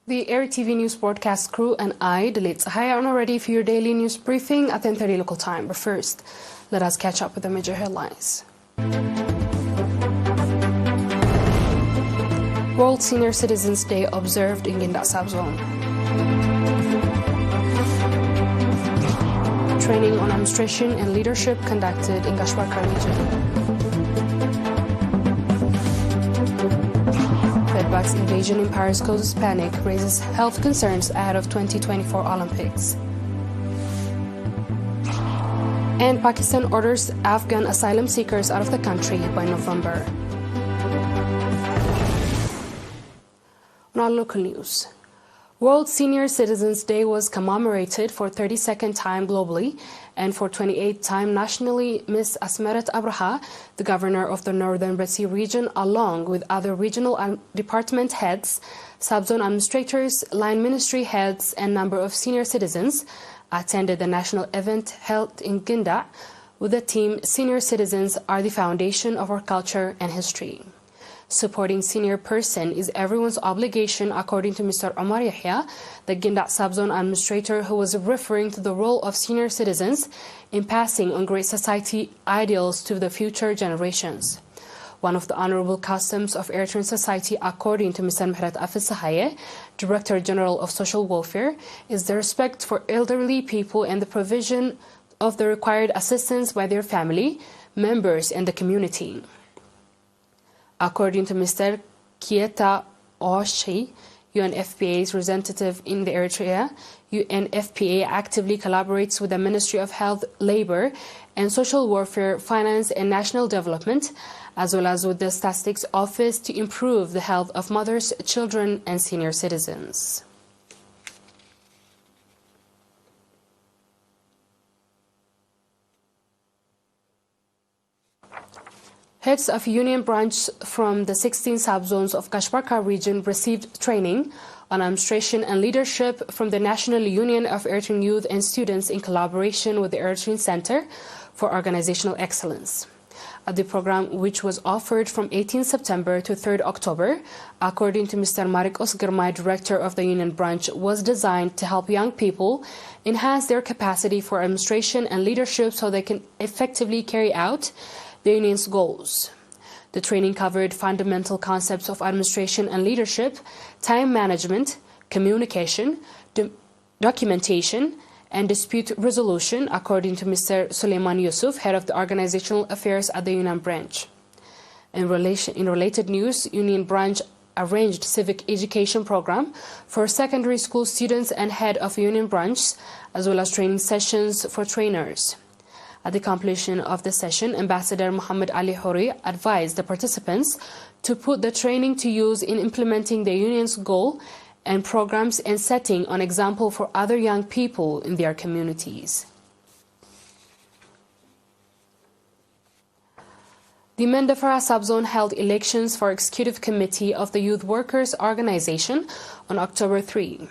The ERi-TV news broadcast crew and I, Dalit Sahaya, are now ready for your daily news briefing at 10:30 local time. But first, let us catch up with the major headlines. World Senior Citizens Day observed in Ginda Subzone. Training on administration and leadership conducted in Gashbarka region. Bedbugs invasion in Paris causes panic, raises health concerns ahead of 2024 Olympics. And Pakistan orders Afghan asylum seekers out of the country by November. Now local news. World Senior Citizens Day was commemorated for 32nd time globally and for 28th time nationally. Ms. Asmeret Abraha, the governor of the Northern Red Sea region, along with other regional department heads, subzone administrators, line ministry heads, and number of senior citizens, attended the national event held in Ginda with the theme "Senior Citizens are the Foundation of Our Culture and History." Supporting senior person is everyone's obligation, according to Mr. Omar Yahya, the Ginda subzone administrator, who was referring to the role of senior citizens in passing on great society ideals to the future generations. One of the honorable customs of Eritrean society, according to Mr. Mehret Afis-Sahaye, Director General of Social Welfare, is the respect for elderly people and the provision of the required assistance by their family members and the community. According to Mr. Kieta Oshi, UNFPA's representative in the Eritrea, UNFPA actively collaborates with the Ministry of Health, Labor and Social Welfare, Finance and National Development, as well as with the Statistics Office to improve the health of mothers, children and senior citizens. Heads of union branch from the 16 subzones of Gashbarka region received training on administration and leadership from the National Union of Eritrean Youth and Students in collaboration with the Eritrean Center for Organizational Excellence. The program, which was offered from 18 September to 3 October, according to Mr. Marikos Girmay, director of the union branch, was designed to help young people enhance their capacity for administration and leadership so they can effectively carry out the union's goals. The training covered fundamental concepts of administration and leadership, time management, communication, documentation, and dispute resolution, according to Mr. Suleiman Yusuf, head of the organizational affairs at the union branch. In related news, union branch arranged civic education program for secondary school students and head of union branch, as well as training sessions for trainers. At the completion of the session, Ambassador Muhammad Ali Houri advised the participants to put the training to use in implementing the union's goal and programs and setting an example for other young people in their communities. The Mendefara subzone held elections for Executive Committee of the Youth Workers Organization on October 3.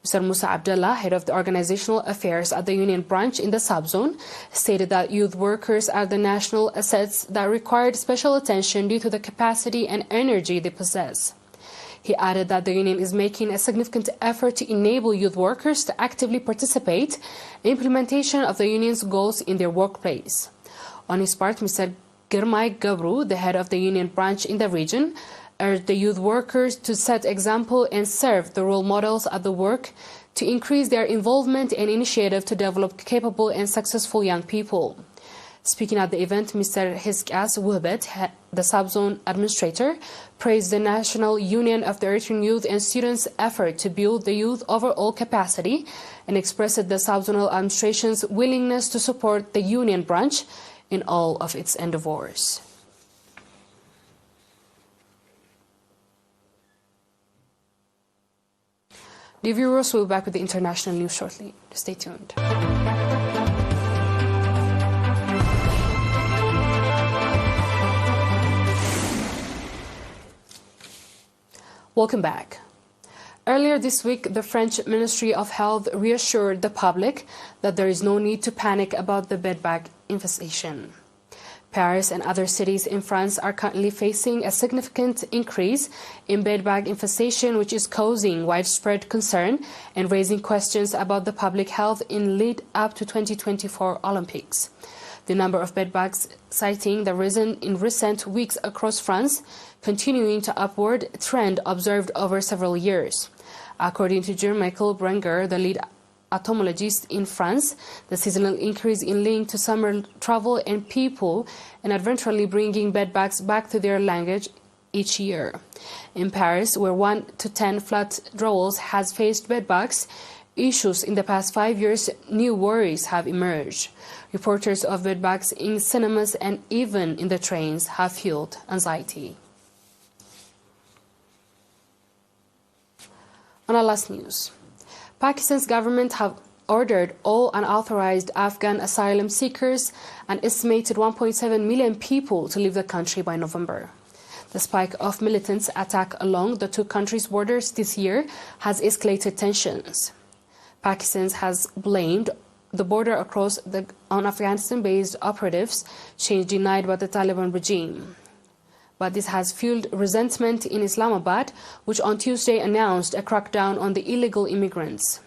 Mr. Musa Abdullah, head of the organizational affairs at the union branch in the subzone, stated that youth workers are the national assets that required special attention due to the capacity and energy they possess. He added that the union is making a significant effort to enable youth workers to actively participate in the implementation of the union's goals in their workplace. On his part, Mr. Girmay Gabru, the head of the union branch in the region, urged the youth workers to set example and serve the role models at the work to increase their involvement and initiative to develop capable and successful young people. Speaking at the event, Mr. Hizkias Wuhbet, the subzone administrator, praised the National Union of the Eritrean Youth and Students' effort to build the youth overall capacity and expressed the subzonal administration's willingness to support the union branch in all of its endeavors. The viewers will be back with the international news shortly. Stay tuned. Welcome back. Earlier this week, the French Ministry of Health reassured the public that there is no need to panic about the bedbug infestation. Paris and other cities in France are currently facing a significant increase in bedbug infestation, which is causing widespread concern and raising questions about the public health in lead up to 2024 Olympics. The number of bedbugs sightings has risen in recent weeks across France, continuing to upward trend observed over several years. According to Jean-Michel Brenger, the lead entomologist in France, the seasonal increase in link to summer travel and people inadvertently bringing bedbugs back to their language each year. In Paris, where 1 to 10 flat dwellers has faced bedbugs issues in the past 5 years, new worries have emerged. Reporters of bedbugs in cinemas and even in the trains have fueled anxiety. On our last news, Pakistan's government have ordered all unauthorized Afghan asylum seekers, an estimated 1.7 million people, to leave the country by November. The spike of militants' attack along the two countries' borders this year has escalated tensions. Pakistan has blamed the border across on Afghanistan-based operatives, change denied by the Taliban regime. But this has fueled resentment in Islamabad, which on Tuesday announced a crackdown on the illegal immigrants.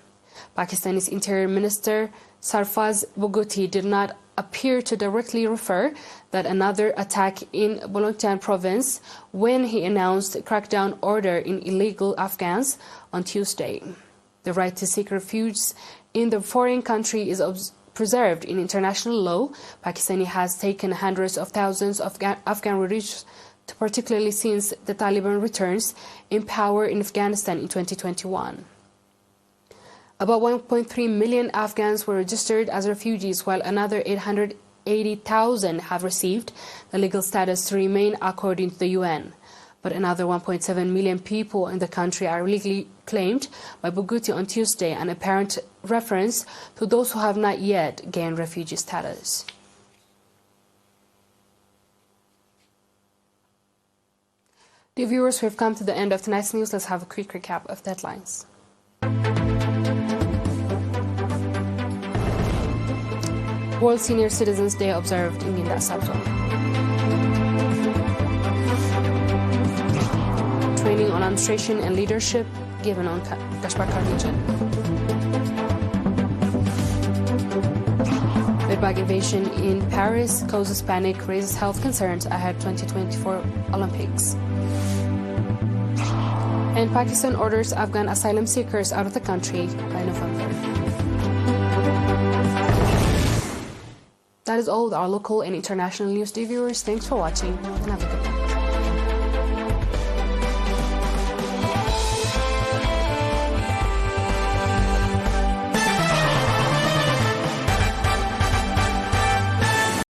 Pakistani's Interior Minister Sarfraz Bugti did not appear to directly refer that another attack in Balochistan province when he announced a crackdown order in illegal Afghans on Tuesday. The right to seek refuge in the foreign country is preserved in international law. Pakistan has taken hundreds of thousands of Afghan refugees, particularly since the Taliban returns in power in Afghanistan in 2021. About 1.3 million Afghans were registered as refugees, while another 880,000 have received the legal status to remain, according to the UN. But another 1.7 million people in the country are legally claimed by Bugti on Tuesday, an apparent reference to those who have not yet gained refugee status. Dear viewers, we've come to the end of tonight's news. Let's have a quick recap of headlines. World Senior Citizens Day observed in Minda Subzone. Training on administration and leadership given on Kashbarkar region. Bedbug invasion in Paris causes panic, raises health concerns ahead 2024 Olympics. And Pakistan orders Afghan asylum seekers out of the country by November. That is all with our local and international news. Dear viewers, thanks for watching and have a good one.